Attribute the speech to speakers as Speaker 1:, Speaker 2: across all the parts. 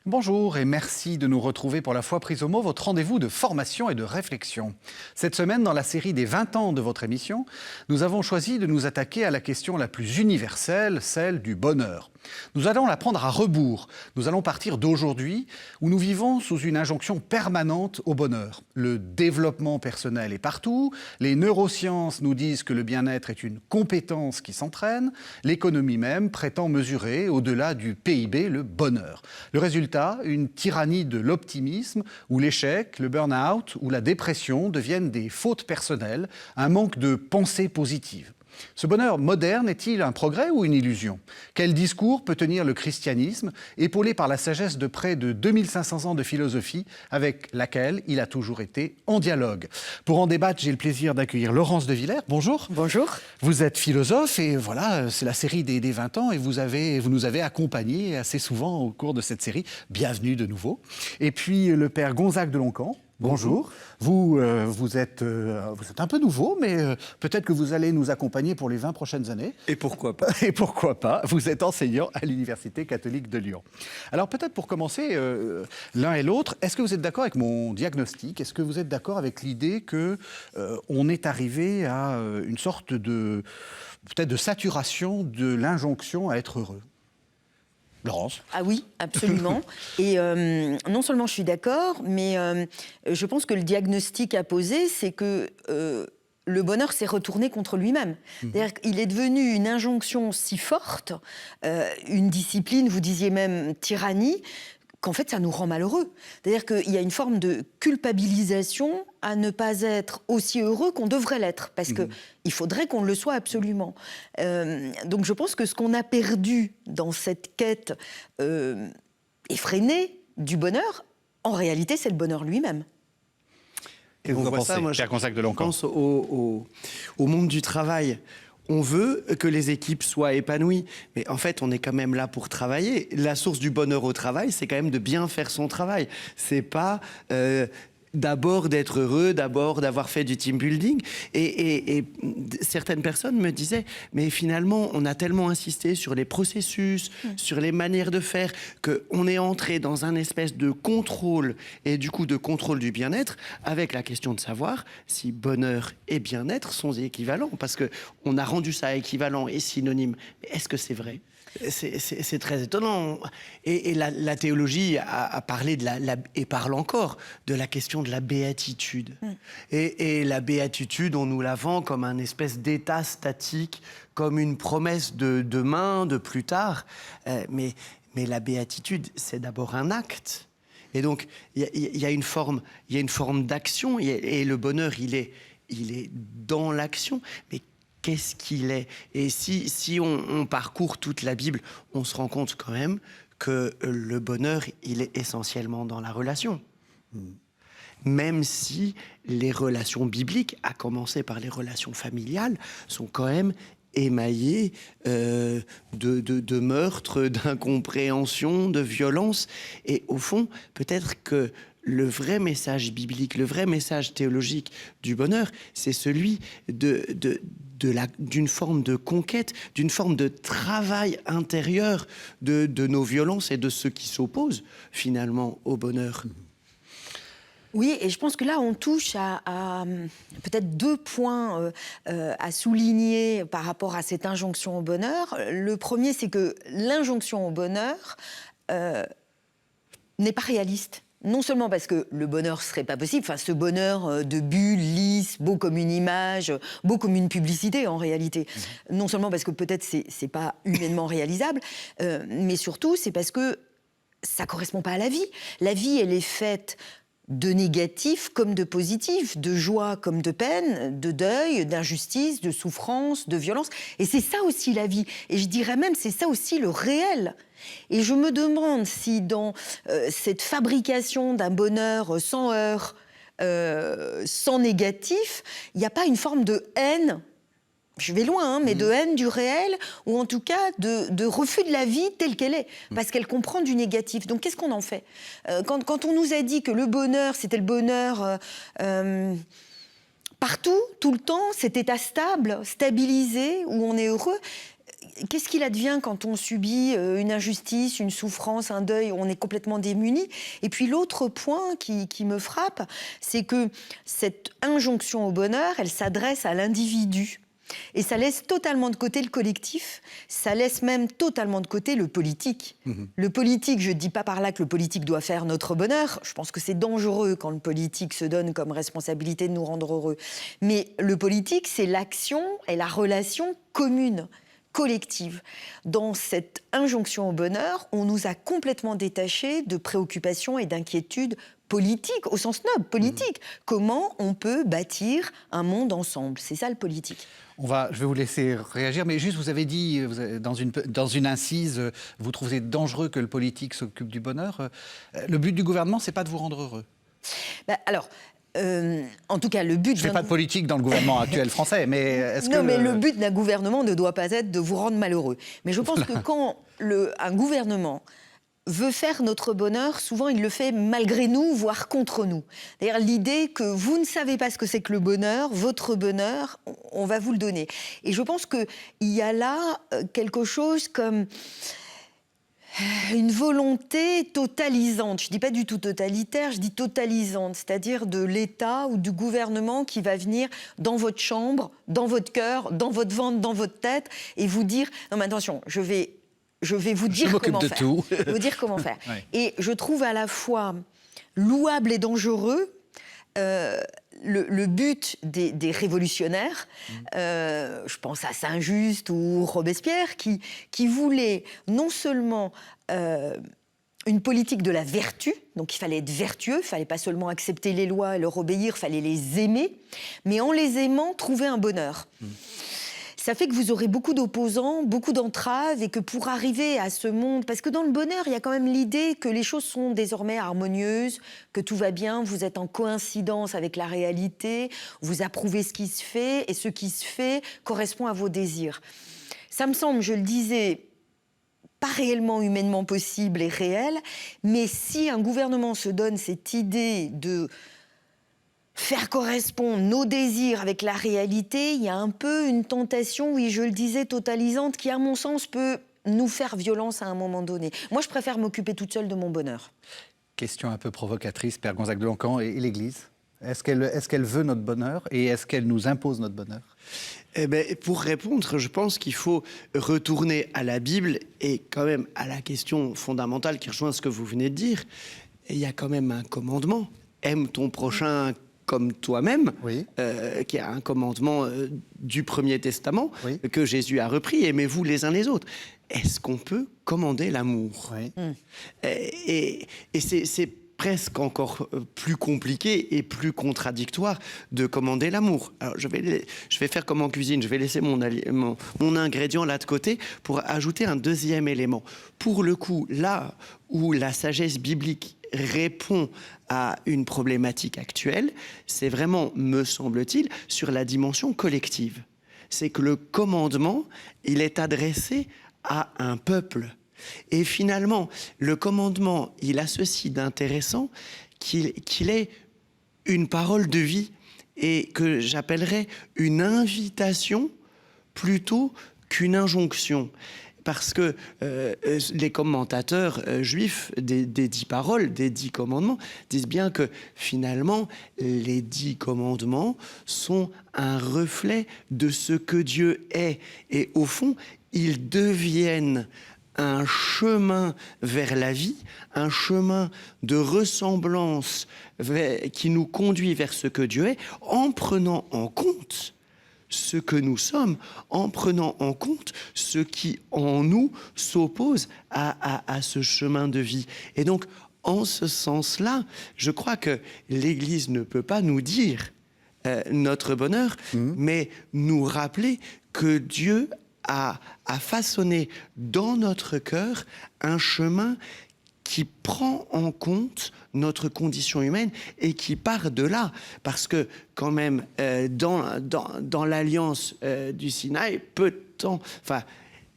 Speaker 1: Bonjour et merci de nous retrouver pour la fois prise au mot, votre rendez-vous de formation et de réflexion. Cette semaine, dans la série des 20 ans de votre émission, nous avons choisi de nous attaquer à la question la plus universelle, celle du bonheur. Nous allons la prendre à rebours. Nous allons partir d'aujourd'hui où nous vivons sous une injonction permanente au bonheur. Le développement personnel est partout, les neurosciences nous disent que le bien-être est une compétence qui s'entraîne, l'économie même prétend mesurer, au-delà du PIB, le bonheur. Le résultat, une tyrannie de l'optimisme où l'échec, le burn-out ou la dépression deviennent des fautes personnelles, un manque de pensée positive. Ce bonheur moderne est-il un progrès ou une illusion? Quel discours peut tenir le christianisme, épaulé par la sagesse de près de 2500 ans de philosophie, avec laquelle il a toujours été en dialogue? Pour en débattre, j'ai le plaisir d'accueillir Laurence de Villers. Bonjour.
Speaker 2: Bonjour.
Speaker 1: Vous êtes philosophe et voilà, c'est la série des 20 ans et vous nous avez accompagnés assez souvent au cours de cette série. Bienvenue de nouveau. Et puis le père Gonzague de Loncan. Bonjour. Vous êtes un peu nouveau, mais peut-être que vous allez nous accompagner pour les 20 prochaines années.
Speaker 3: Et pourquoi pas?
Speaker 1: Et pourquoi pas? Vous êtes enseignant à l'Université catholique de Lyon. Alors peut-être pour commencer, l'un et l'autre, est-ce que vous êtes d'accord avec mon diagnostic? Est-ce que vous êtes d'accord avec l'idée qu'on est arrivé à une sorte de, peut-être de saturation de l'injonction à être heureux? Laurence?
Speaker 2: Ah oui, absolument. Et non seulement je suis d'accord, mais je pense que le diagnostic à poser, c'est que le bonheur s'est retourné contre lui-même. C'est-à-dire qu'il est devenu une injonction si forte, une discipline, vous disiez même tyrannie, qu'en fait, ça nous rend malheureux. C'est-à-dire qu'il y a une forme de culpabilisation à ne pas être aussi heureux qu'on devrait l'être, parce qu'il faudrait qu'on le soit absolument. Donc je pense que ce qu'on a perdu dans cette quête effrénée du bonheur, en réalité, c'est le bonheur lui-même.
Speaker 3: Et on voit ça, moi, je pense au monde du travail. On veut que les équipes soient épanouies, mais en fait, on est quand même là pour travailler. La source du bonheur au travail, c'est quand même de bien faire son travail. C'est pas d'abord d'être heureux, d'abord d'avoir fait du team building. Et certaines personnes me disaient, mais finalement, on a tellement insisté sur les processus, sur les manières de faire, qu'on est entré dans un espèce de contrôle, et du coup de contrôle du bien-être, avec la question de savoir si bonheur et bien-être sont équivalents, parce qu'on a rendu ça équivalent et synonyme. Mais est-ce que c'est vrai ? C'est très étonnant. Et la théologie a parlé et parle encore de la question de la béatitude. Et la béatitude, on nous la vend comme un espèce d'état statique, comme une promesse de demain, de plus tard. Mais la béatitude, c'est d'abord un acte. Et donc, il y a une forme d'action. Et le bonheur, il est dans l'action. Mais qu'est-ce qu'il est? Et si on parcourt toute la Bible, on se rend compte quand même que le bonheur, il est essentiellement dans la relation. Même si les relations bibliques, à commencer par les relations familiales, sont quand même émaillées de meurtres, d'incompréhension, de violence. Et au fond, peut-être que le vrai message biblique, le vrai message théologique du bonheur, c'est celui d'une forme de conquête, d'une forme de travail intérieur de nos violences et de ceux qui s'opposent finalement au bonheur.
Speaker 2: Oui, et je pense que là, on touche à peut-être deux points à souligner par rapport à cette injonction au bonheur. Le premier, c'est que l'injonction au bonheur n'est pas réaliste. Non seulement parce que le bonheur ne serait pas possible, enfin, ce bonheur de bulle, lisse, beau comme une image, beau comme une publicité en réalité. Non seulement parce que peut-être c'est pas humainement réalisable, mais surtout c'est parce que ça ne correspond pas à la vie. La vie, elle est faite de négatif comme de positif, de joie comme de peine, de deuil, d'injustice, de souffrance, de violence. Et c'est ça aussi la vie. Et je dirais même, c'est ça aussi le réel. Et je me demande si dans cette fabrication d'un bonheur sans heurts, sans négatif, il n'y a pas une forme de haine. Je vais loin, mais de haine du réel, ou en tout cas de refus de la vie telle qu'elle est, parce qu'elle comprend du négatif. Donc qu'est-ce qu'on en fait? Quand on nous a dit que le bonheur, c'était le bonheur partout, tout le temps, cet état stable, stabilisé, où on est heureux, qu'est-ce qu'il advient quand on subit une injustice, une souffrance, un deuil? On est complètement démunis. Et puis l'autre point qui me frappe, c'est que cette injonction au bonheur, elle s'adresse à l'individu. Et ça laisse totalement de côté le collectif, ça laisse même totalement de côté le politique. Le politique, je ne dis pas par là que le politique doit faire notre bonheur, je pense que c'est dangereux quand le politique se donne comme responsabilité de nous rendre heureux. Mais le politique, c'est l'action et la relation commune, collective. Dans cette injonction au bonheur, on nous a complètement détachés de préoccupations et d'inquiétudes politiques, au sens noble, politique. Comment on peut bâtir un monde ensemble? C'est ça le politique.
Speaker 1: Je vais vous laisser réagir, mais juste, vous avez dit, dans une incise, vous trouvez dangereux que le politique s'occupe du bonheur. Le but du gouvernement, c'est pas de vous rendre heureux.
Speaker 2: En tout cas, le but...
Speaker 1: Je ne fais pas de politique dans le gouvernement actuel français, mais est-ce que...
Speaker 2: Non, mais le but d'un gouvernement ne doit pas être de vous rendre malheureux. Mais je pense que quand un gouvernement veut faire notre bonheur, souvent il le fait malgré nous, voire contre nous. D'ailleurs, l'idée que vous ne savez pas ce que c'est que le bonheur, votre bonheur, on va vous le donner. Et je pense qu'il y a là quelque chose comme une volonté totalisante. Je ne dis pas du tout totalitaire, je dis totalisante, c'est-à-dire de l'État ou du gouvernement qui va venir dans votre chambre, dans votre cœur, dans votre ventre, dans votre tête, et vous dire « Non mais attention, je vais vous dire comment faire.
Speaker 1: Tout.
Speaker 2: Je vais vous dire comment faire. »
Speaker 1: Ouais.
Speaker 2: Et je trouve à la fois louable et dangereux le but des révolutionnaires, je pense à Saint-Just ou Robespierre, qui voulaient non seulement une politique de la vertu, donc il fallait être vertueux, il ne fallait pas seulement accepter les lois et leur obéir, il fallait les aimer, mais en les aimant, trouver un bonheur. Ça fait que vous aurez beaucoup d'opposants, beaucoup d'entraves, et que pour arriver à ce monde... Parce que dans le bonheur, il y a quand même l'idée que les choses sont désormais harmonieuses, que tout va bien, vous êtes en coïncidence avec la réalité, vous approuvez ce qui se fait, et ce qui se fait correspond à vos désirs. Ça me semble, je le disais, pas réellement humainement possible et réel, mais si un gouvernement se donne cette idée de faire correspondre nos désirs avec la réalité, il y a un peu une tentation, oui, je le disais, totalisante, qui, à mon sens, peut nous faire violence à un moment donné. Moi, je préfère m'occuper toute seule de mon bonheur.
Speaker 1: Question un peu provocatrice, Père Gonzague de Lancamp, et l'Église. Est-ce qu'elle veut notre bonheur et est-ce qu'elle nous impose notre bonheur?
Speaker 3: Eh bien, pour répondre, je pense qu'il faut retourner à la Bible et quand même à la question fondamentale qui rejoint ce que vous venez de dire. Il y a quand même un commandement. Aime ton prochain comme toi-même,
Speaker 1: oui.
Speaker 3: Qui est un commandement du Premier Testament,
Speaker 1: oui.
Speaker 3: que Jésus a repris, aimez-vous les uns les autres. Est-ce qu'on peut commander l'amour?
Speaker 1: Oui.
Speaker 3: Et c'est presque encore plus compliqué et plus contradictoire de commander l'amour. Alors je vais faire comme en cuisine, je vais laisser mon ingrédient là de côté pour ajouter un deuxième élément. Pour le coup, là où la sagesse biblique répond à une problématique actuelle, c'est vraiment, me semble-t-il, sur la dimension collective. C'est que le commandement, il est adressé à un peuple. Et finalement, le commandement, il a ceci d'intéressant qu'il est une parole de vie et que j'appellerais une invitation plutôt qu'une injonction. Parce que les commentateurs juifs des 10 paroles, des 10 commandements, disent bien que finalement, les 10 commandements sont un reflet de ce que Dieu est. Et au fond, ils deviennent un chemin vers la vie, un chemin de ressemblance qui nous conduit vers ce que Dieu est, en prenant en compte ce que nous sommes, en prenant en compte ce qui en nous s'oppose à ce chemin de vie. Et donc, en ce sens-là, je crois que l'Église ne peut pas nous dire notre bonheur, mais nous rappeler que Dieu a façonné dans notre cœur un chemin qui prend en compte notre condition humaine et qui part de là. Parce que quand même, dans l'alliance du Sinaï, peu de temps... Enfin,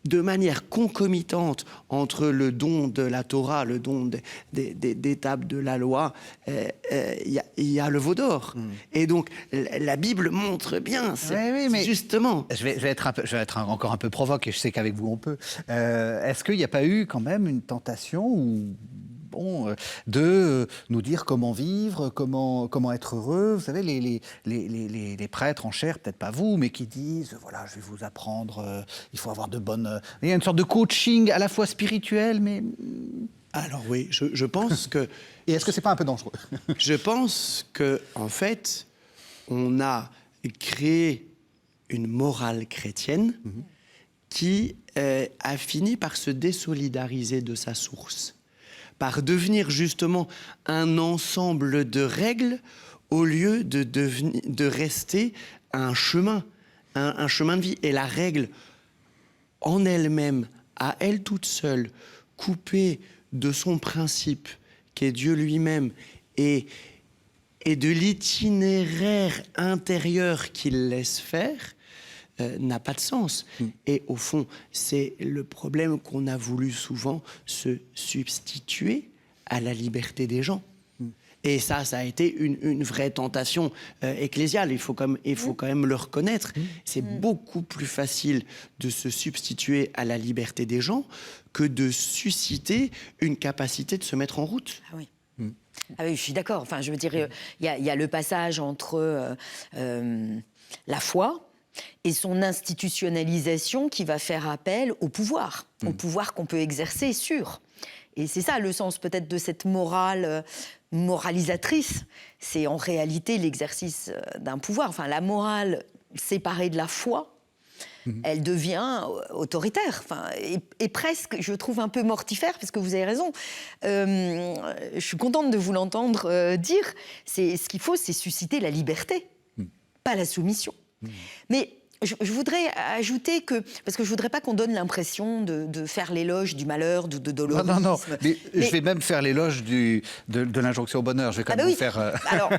Speaker 3: de manière concomitante entre le don de la Torah, le don des tables de la loi, il y a le veau d'or. Et donc, la Bible montre bien,
Speaker 1: mais
Speaker 3: justement...
Speaker 1: Je vais être encore un peu provoque, et je sais qu'avec vous on peut. Est-ce qu'il n'y a pas eu quand même une tentation de nous dire comment vivre, comment être heureux? Vous savez, les prêtres en chair, peut-être pas vous, mais qui disent, voilà, je vais vous apprendre, il faut avoir de bonnes... Il y a une sorte de coaching à la fois spirituel, mais...
Speaker 3: Alors oui, je pense que...
Speaker 1: Et est-ce que c'est pas un peu dangereux?
Speaker 3: Je pense que, en fait, on a créé une morale chrétienne qui a fini par se désolidariser de sa source, par devenir justement un ensemble de règles au lieu de rester un chemin de vie. Et la règle en elle-même, à elle toute seule, coupée de son principe, qui est Dieu lui-même, et de l'itinéraire intérieur qu'il laisse faire, n'a pas de sens. Et au fond, c'est le problème qu'on a voulu souvent se substituer à la liberté des gens. Et ça a été une vraie tentation ecclésiale. Il faut quand même le reconnaître. C'est beaucoup plus facile de se substituer à la liberté des gens que de susciter une capacité de se mettre en route.
Speaker 2: Ah oui. Ah oui, je suis d'accord. Enfin, je veux dire, il y a le passage entre la foi et son institutionnalisation qui va faire appel au pouvoir qu'on peut exercer sur. Et c'est ça le sens peut-être de cette morale moralisatrice. C'est en réalité l'exercice d'un pouvoir. Enfin, la morale séparée de la foi, elle devient autoritaire, et presque, je trouve, un peu mortifère, parce que vous avez raison. Je suis contente de vous l'entendre dire. Ce qu'il faut, c'est susciter la liberté, pas la soumission. Mais je voudrais ajouter que, parce que je ne voudrais pas qu'on donne l'impression de faire l'éloge du malheur, de dolorisme.
Speaker 1: Non. Mais je vais même faire l'éloge de l'injonction au bonheur. Je vais quand même vous faire...
Speaker 2: Alors,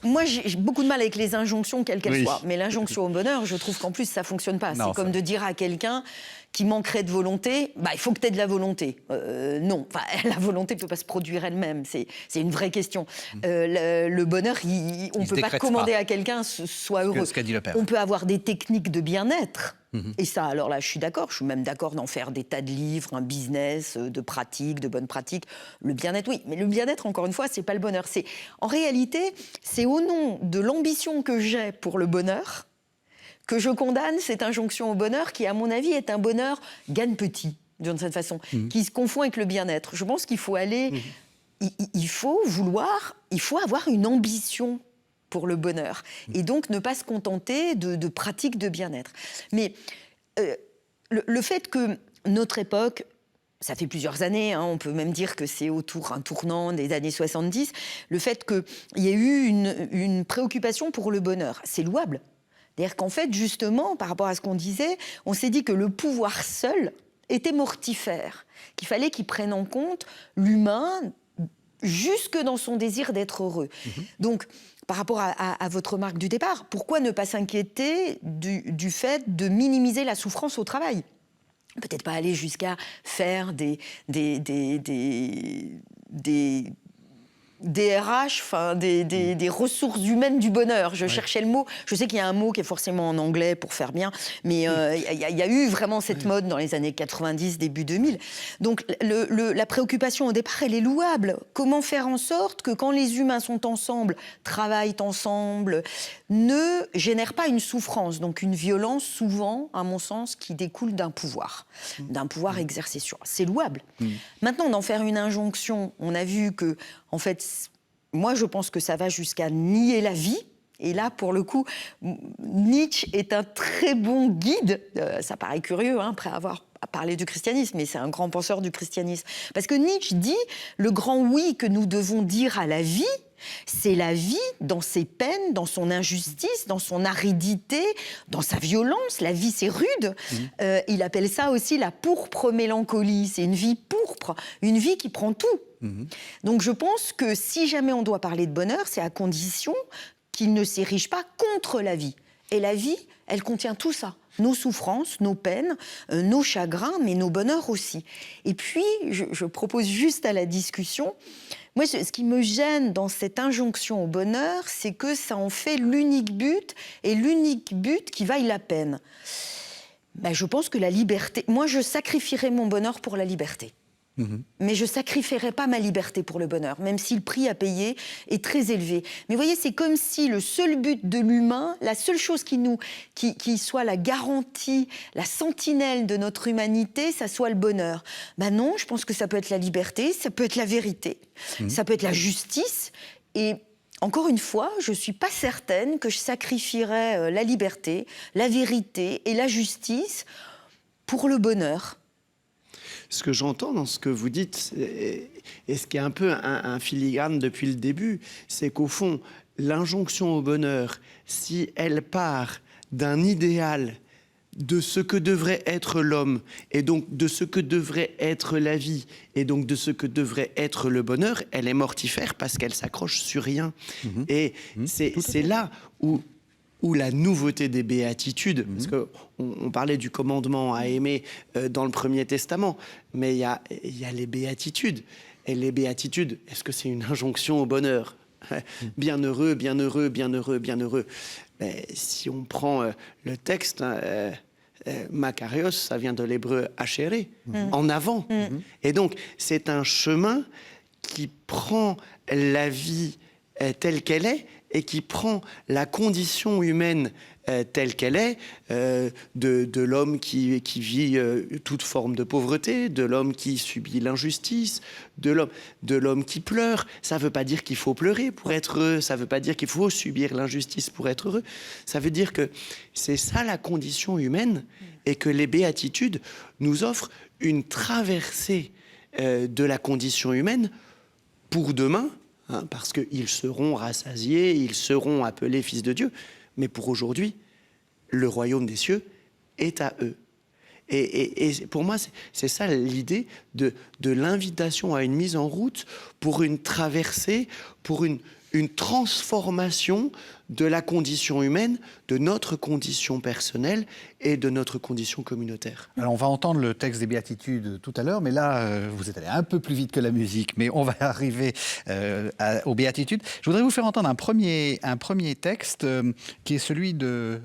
Speaker 2: moi, j'ai beaucoup de mal avec les injonctions, quelles qu'elles soient. Mais l'injonction au bonheur, je trouve qu'en plus, ça ne fonctionne pas. C'est comme de dire à quelqu'un qui manquerait de volonté, il faut que tu aies de la volonté. Non, la volonté ne peut pas se produire elle-même. C'est une vraie question. Le bonheur, on ne peut pas commander à quelqu'un soit heureux.
Speaker 1: Ce qu'a dit le père.
Speaker 2: On peut avoir des techniques de bien-être. Et ça, alors là, je suis d'accord. Je suis même d'accord d'en faire des tas de livres, un business, de pratiques, de bonnes pratiques. Le bien-être, oui. Mais le bien-être, encore une fois, c'est pas le bonheur. En réalité, c'est au nom de l'ambition que j'ai pour le bonheur que je condamne cette injonction au bonheur qui, à mon avis, est un bonheur gagne petit, d'une certaine façon, qui se confond avec le bien-être. Je pense qu'il faut aller... Il faut avoir une ambition pour le bonheur. Et donc, ne pas se contenter de pratiques de bien-être. Mais le fait que notre époque... Ça fait plusieurs années, on peut même dire que c'est un tournant des années 70, le fait qu'il y ait eu une préoccupation pour le bonheur, c'est louable. C'est-à-dire qu'en fait, justement, par rapport à ce qu'on disait, on s'est dit que le pouvoir seul était mortifère, qu'il fallait qu'il prenne en compte l'humain jusque dans son désir d'être heureux. Donc, par rapport à votre remarque du départ, pourquoi ne pas s'inquiéter du fait de minimiser la souffrance au travail ? Peut-être pas aller jusqu'à faire des DRH, des ressources humaines du bonheur. Je cherchais le mot. Je sais qu'il y a un mot qui est forcément en anglais pour faire bien, mais il y a eu vraiment cette mode dans les années 90, début 2000. Donc la préoccupation au départ, elle est louable. Comment faire en sorte que quand les humains sont ensemble, travaillent ensemble, ne génèrent pas une souffrance, donc une violence souvent, à mon sens, qui découle d'un pouvoir exercé sur. C'est louable. Maintenant, d'en faire une injonction, on a vu que, en fait, moi, je pense que ça va jusqu'à nier la vie. Et là, pour le coup, Nietzsche est un très bon guide. Ça paraît curieux, après avoir parlé du christianisme, mais c'est un grand penseur du christianisme. Parce que Nietzsche dit, le grand oui que nous devons dire à la vie, c'est la vie dans ses peines, dans son injustice, dans son aridité, dans sa violence. La vie, c'est rude. Il appelle ça aussi la pourpre mélancolie. C'est une vie pourpre, une vie qui prend tout. Donc je pense que si jamais on doit parler de bonheur, c'est à condition qu'il ne s'érige pas contre la vie. Et la vie, elle contient tout ça. Nos souffrances, nos peines, nos chagrins, mais nos bonheurs aussi. Et puis, je propose juste à la discussion, moi, ce qui me gêne dans cette injonction au bonheur, c'est que ça en fait l'unique but, et l'unique but qui vaille la peine. Ben, je pense que la liberté... Moi, je sacrifierais mon bonheur pour la liberté. Mais je ne sacrifierais pas ma liberté pour le bonheur, même si le prix à payer est très élevé. Mais vous voyez, c'est comme si le seul but de l'humain, la seule chose qui soit la garantie, la sentinelle de notre humanité, ça soit le bonheur. Ben non, je pense que ça peut être la liberté, ça peut être la vérité, ça peut être la justice. Et encore une fois, je ne suis pas certaine que je sacrifierais la liberté, la vérité et la justice pour le bonheur.
Speaker 3: Ce que j'entends dans ce que vous dites, et ce qui est un peu un filigrane depuis le début, c'est qu'au fond, l'injonction au bonheur, si elle part d'un idéal de ce que devrait être l'homme, et donc de ce que devrait être la vie, et donc de ce que devrait être le bonheur, elle est mortifère parce qu'elle s'accroche sur rien. Et c'est là où la nouveauté des béatitudes, parce qu'on parlait du commandement à aimer dans le Premier Testament, mais il y a les béatitudes. Et les béatitudes, est-ce que c'est une injonction au bonheur ? Bienheureux, bienheureux, bienheureux, bienheureux. Mais si on prend le texte, Makarios, ça vient de l'hébreu hachéré, en avant. Et donc, c'est un chemin qui prend la vie telle qu'elle est, et qui prend la condition humaine telle qu'elle est, de l'homme qui vit toute forme de pauvreté, de l'homme qui subit l'injustice, de l'homme qui pleure. Ça ne veut pas dire qu'il faut pleurer pour être heureux, ça ne veut pas dire qu'il faut subir l'injustice pour être heureux. Ça veut dire que c'est ça la condition humaine, et que les béatitudes nous offrent une traversée de la condition humaine pour demain, parce qu'ils seront rassasiés, ils seront appelés fils de Dieu. Mais pour aujourd'hui, le royaume des cieux est à eux. Et pour moi, c'est ça l'idée de l'invitation à une mise en route pour une traversée, pour une transformation de la condition humaine, de notre condition personnelle et de notre condition communautaire.
Speaker 1: Alors on va entendre le texte des béatitudes tout à l'heure, mais là, vous êtes allé un peu plus vite que la musique, mais on va arriver aux béatitudes. Je voudrais vous faire entendre un premier texte qui est celui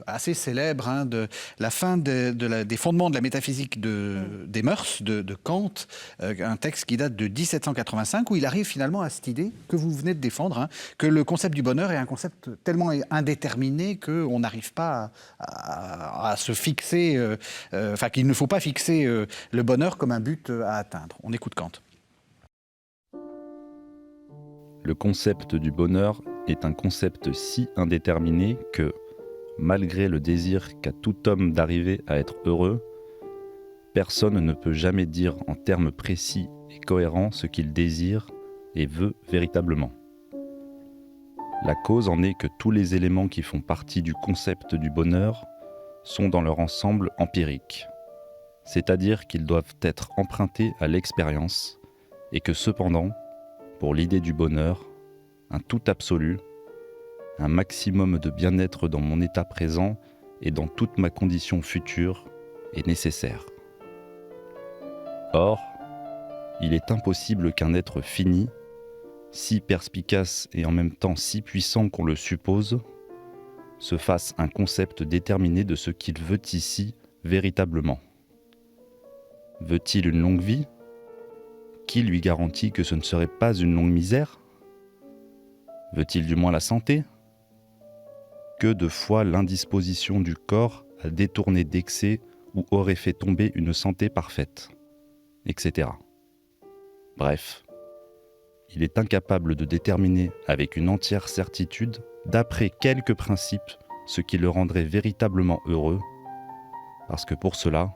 Speaker 1: assez célèbre, de la fin des fondements de la métaphysique des mœurs de Kant, un texte qui date de 1785, où il arrive finalement à cette idée que vous venez de défendre, que le concept du bonheur est un concept tellement indéterminé qu'on n'arrive pas à se fixer, qu'il ne faut pas fixer le bonheur comme un but à atteindre. On écoute Kant.
Speaker 4: Le concept du bonheur est un concept si indéterminé que, malgré le désir qu'a tout homme d'arriver à être heureux, personne ne peut jamais dire en termes précis et cohérents ce qu'il désire et veut véritablement. La cause en est que tous les éléments qui font partie du concept du bonheur sont dans leur ensemble empiriques, c'est-à-dire qu'ils doivent être empruntés à l'expérience, et que cependant, pour l'idée du bonheur, un tout absolu, un maximum de bien-être dans mon état présent et dans toute ma condition future est nécessaire. Or, il est impossible qu'un être fini, si perspicace et en même temps si puissant qu'on le suppose, se fasse un concept déterminé de ce qu'il veut ici véritablement. Veut-il une longue vie ? Qui lui garantit que ce ne serait pas une longue misère ? Veut-il du moins la santé ? Que de fois l'indisposition du corps a détourné d'excès ou aurait fait tomber une santé parfaite, etc. Bref, il est incapable de déterminer avec une entière certitude, d'après quelques principes, ce qui le rendrait véritablement heureux, parce que pour cela,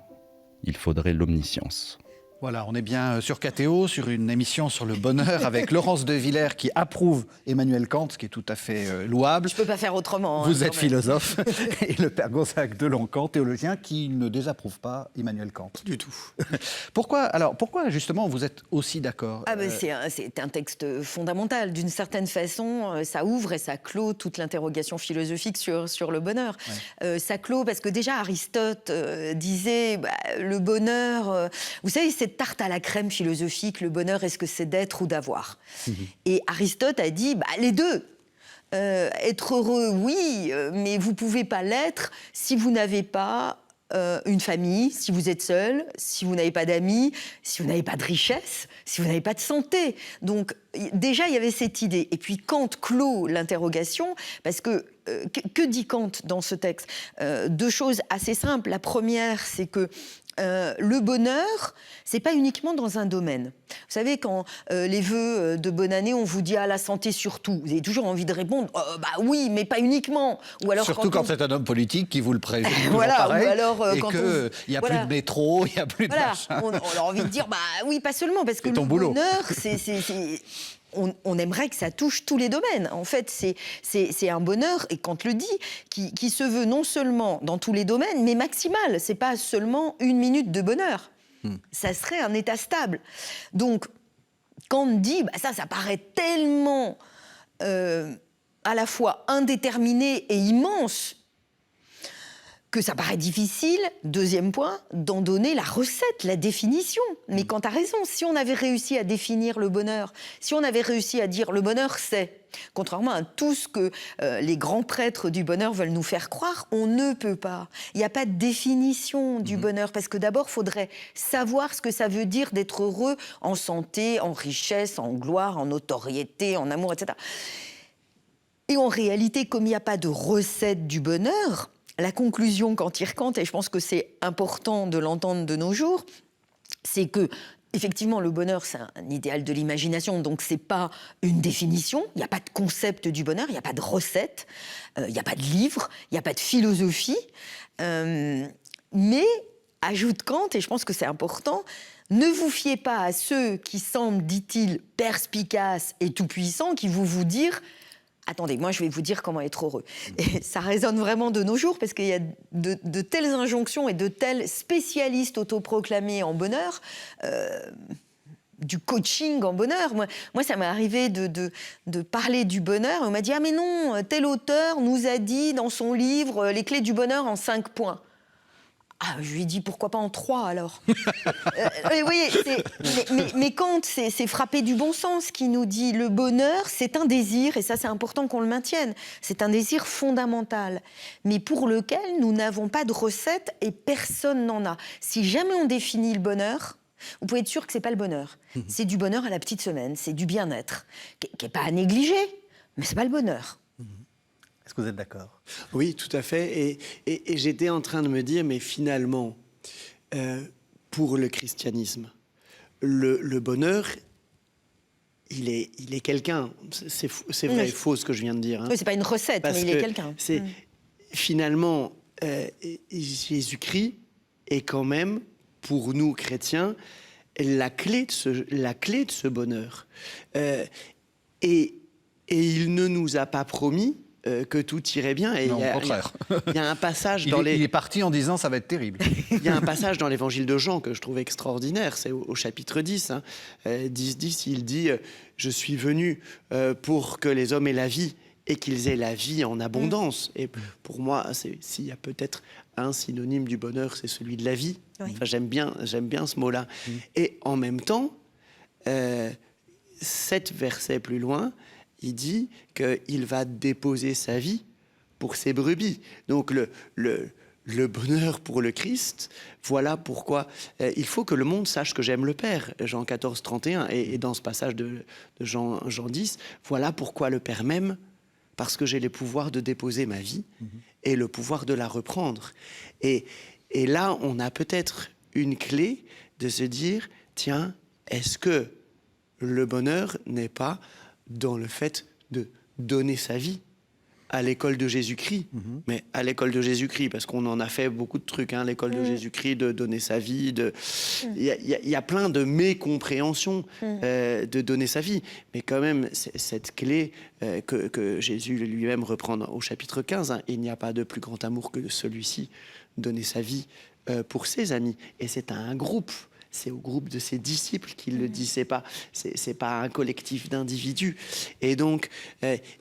Speaker 4: il faudrait l'omniscience.
Speaker 1: Voilà, on est bien sur KTO, sur une émission sur le bonheur avec Laurence de Villers qui approuve Emmanuel Kant, ce qui est tout à fait louable.
Speaker 2: Je ne peux pas faire autrement.
Speaker 1: Vous êtes philosophe et le père Gonzague Deloncan, théologien, qui ne désapprouve pas Emmanuel Kant.
Speaker 3: Du tout.
Speaker 1: Pourquoi justement vous êtes aussi d'accord?
Speaker 2: C'est un texte fondamental. D'une certaine façon, ça ouvre et ça clôt toute l'interrogation philosophique sur le bonheur. Ouais. Ça clôt parce que déjà Aristote disait le bonheur, vous savez, c'est tarte à la crème philosophique, le bonheur, est-ce que c'est d'être ou d'avoir? Et Aristote a dit, les deux. Être heureux, oui, mais vous ne pouvez pas l'être si vous n'avez pas une famille, si vous êtes seul, si vous n'avez pas d'amis, si vous n'avez pas de richesse, si vous n'avez pas de santé. Donc, déjà, il y avait cette idée. Et puis, Kant clôt l'interrogation, parce que dit Kant dans ce texte? Deux choses assez simples. La première, c'est que le bonheur, c'est pas uniquement dans un domaine. Vous savez, quand les vœux de bonne année, on vous dit la santé surtout, vous avez toujours envie de répondre oui, mais pas uniquement.
Speaker 1: Ou alors surtout quand c'est un homme politique qui vous le présume.
Speaker 2: Voilà,
Speaker 1: pareil,
Speaker 2: ou alors
Speaker 1: et qu'il n'y a plus de métro, il n'y a plus de machin.
Speaker 2: On a envie de dire oui, pas seulement, parce que le bonheur, on aimerait que ça touche tous les domaines. En fait, c'est un bonheur, et Kant le dit, qui se veut non seulement dans tous les domaines, mais maximal. C'est pas seulement une minute de bonheur. Ça serait un état stable. Donc, Kant dit, ça paraît tellement à la fois indéterminé et immense que ça paraît difficile, deuxième point, d'en donner la recette, la définition. Mais Kant a raison, si on avait réussi à définir le bonheur, si on avait réussi à dire le bonheur c'est, contrairement à tout ce que les grands prêtres du bonheur veulent nous faire croire, on ne peut pas. Il n'y a pas de définition du bonheur, parce que d'abord, il faudrait savoir ce que ça veut dire d'être heureux en santé, en richesse, en gloire, en notoriété, en amour, etc. Et en réalité, comme il n'y a pas de recette du bonheur, la conclusion qu'en tire Kant, et je pense que c'est important de l'entendre de nos jours, c'est que, effectivement, le bonheur, c'est un idéal de l'imagination, donc c'est pas une définition, il n'y a pas de concept du bonheur, il n'y a pas de recette, il n'y a pas de livre, il n'y a pas de philosophie, mais, ajoute Kant, et je pense que c'est important, ne vous fiez pas à ceux qui semblent, dit-il, perspicaces et tout-puissants, qui vont vous dire... Attendez, moi, je vais vous dire comment être heureux. Et ça résonne vraiment de nos jours, parce qu'il y a de telles injonctions et de tels spécialistes autoproclamés en bonheur, du coaching en bonheur. Moi, ça m'est arrivé de parler du bonheur. On m'a dit « Ah, mais non, tel auteur nous a dit dans son livre les clés du bonheur en 5 points. » Ah, je lui ai dit, pourquoi pas en 3 alors? Vous voyez, mais Kant, c'est frappé du bon sens, qui nous dit le bonheur, c'est un désir, et ça c'est important qu'on le maintienne, c'est un désir fondamental, mais pour lequel nous n'avons pas de recette et personne n'en a. Si jamais on définit le bonheur, vous pouvez être sûr que c'est pas le bonheur. C'est du bonheur à la petite semaine, c'est du bien-être, qui n'est pas à négliger, mais c'est pas le bonheur.
Speaker 1: Est-ce que vous êtes d'accord?
Speaker 3: Oui, tout à fait. Et j'étais en train de me dire, mais finalement, pour le christianisme, le bonheur, il est quelqu'un. C'est vrai et faux ce que je viens de dire.
Speaker 2: Oui, c'est pas une recette, mais il est quelqu'un.
Speaker 3: Finalement, Jésus-Christ est quand même, pour nous chrétiens, la clé de ce bonheur. Et il ne nous a pas promis que tout irait bien. Et
Speaker 1: non, au contraire.
Speaker 3: Il y a un passage
Speaker 1: il est parti en disant ça va être terrible.
Speaker 3: Il y a un passage dans l'évangile de Jean que je trouve extraordinaire, c'est au chapitre 10. 10, il dit « Je suis venu pour que les hommes aient la vie et qu'ils aient la vie en abondance. » Et pour moi, s'il y a peut-être un synonyme du bonheur, c'est celui de la vie. Oui. Enfin, j'aime bien ce mot-là. Et en même temps, 7 versets plus loin, il dit qu'il va déposer sa vie pour ses brebis. Donc le bonheur pour le Christ, voilà pourquoi il faut que le monde sache que j'aime le Père, Jean 14, 31, et dans ce passage de Jean 10, voilà pourquoi le Père m'aime, parce que j'ai le pouvoir de déposer ma vie et le pouvoir de la reprendre. Et là, on a peut-être une clé de se dire, tiens, est-ce que le bonheur n'est pas dans le fait de donner sa vie à l'école de Jésus-Christ, mais à l'école de Jésus-Christ, parce qu'on en a fait beaucoup de trucs, hein, l'école de Jésus-Christ, de donner sa vie, il y a plein de mécompréhensions de donner sa vie, mais quand même, cette clé que Jésus lui-même reprend au chapitre 15, hein, il n'y a pas de plus grand amour que celui-ci, donner sa vie pour ses amis, et c'est un groupe. C'est au groupe de ses disciples qu'il le dit, c'est pas un collectif d'individus. Et donc,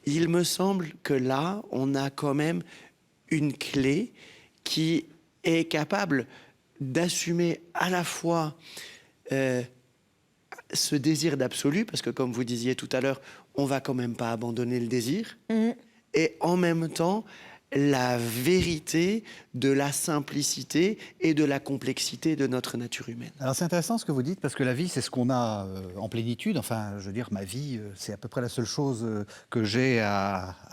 Speaker 3: il me semble que là, on a quand même une clé qui est capable d'assumer à la fois ce désir d'absolu, parce que comme vous disiez tout à l'heure, on va quand même pas abandonner le désir, et en même temps, la vérité de la simplicité et de la complexité de notre nature humaine.
Speaker 1: Alors c'est intéressant ce que vous dites, parce que la vie, c'est ce qu'on a en plénitude. Enfin, je veux dire, ma vie, c'est à peu près la seule chose que j'ai enfin,